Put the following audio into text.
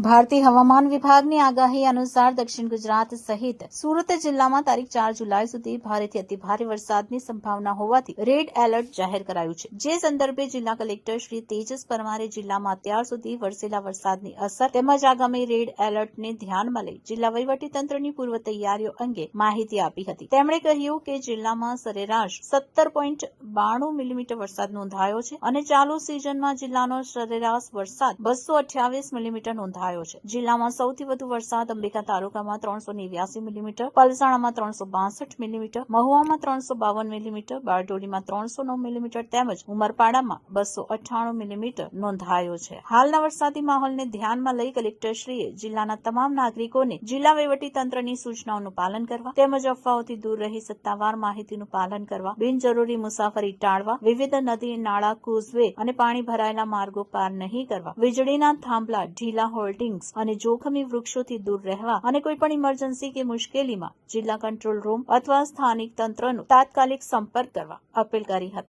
ભારતીય હવામાન વિભાગની આગાહી અનુસાર દક્ષિણ ગુજરાત સહિત સુરત જિલ્લામાં તારીખ 4 જુલાઈ સુધી ભારેથી અતિભારે વરસાદની સંભાવના હોવાથી રેડ એલર્ટ જાહેર કરાયું છે. જે સંદર્ભે જિલ્લા કલેક્ટર શ્રી તેજસ પરમારે જિલ્લામાં અત્યાર સુધી વરસેલા વરસાદની અસર તેમજ આગામી રેડ એલર્ટને ધ્યાનમાં લઈ જિલ્લા વહીવટીતંત્રની પૂર્વ તૈયારીઓ અંગે માહિતી આપી હતી. તેમણે કહ્યું કે જિલ્લામાં સરેરાશ 17.92 મિલીમીટર વરસાદ નોંધાયો છે અને ચાલુ સિઝનમાં જિલ્લાનો સરેરાશ વરસાદ 228 મિલીમીટર નોંધાયો છે. જિલ્લામાં સૌથી વધુ વરસાદ અંબિકા તાલુકામાં 389 મિલીમીટર, પલસાણામાં 362 મિલીમીટર, મહુવામાં 352 મિલીમીટર, બારડોલીમાં 309 મિલીમીટર તેમજ ઉમરપાડામાં 298 મિલીમીટર નોંધાયો છે. હાલના વરસાદી માહોલને ધ્યાનમાં લઈ કલેક્ટરશ્રીએ જિલ્લાના તમામ નાગરિકોને જિલ્લા વહીવટીતંત્રની સૂચનાઓનું પાલન કરવા તેમજ અફવાઓથી દૂર રહી સત્તાવાર માહિતીનું પાલન કરવા, બિનજરૂરી મુસાફરી ટાળવા, વિવિધ નદી, નાળા, કોઝવે અને પાણી ભરાયેલા માર્ગો પાર નહીં કરવા, વીજળીના થાંભલા, ઢીલા હોલ્ડિંગ્સ અને જોખમી વૃક્ષોથી દૂર રહેવા અને કોઈપણ ઇમરજન્સી કે મુશ્કેલીમાં જિલ્લા કંટ્રોલ રૂમ અથવા સ્થાનિક તંત્રનો તાત્કાલિક સંપર્ક કરવા અપીલ કરી હતી.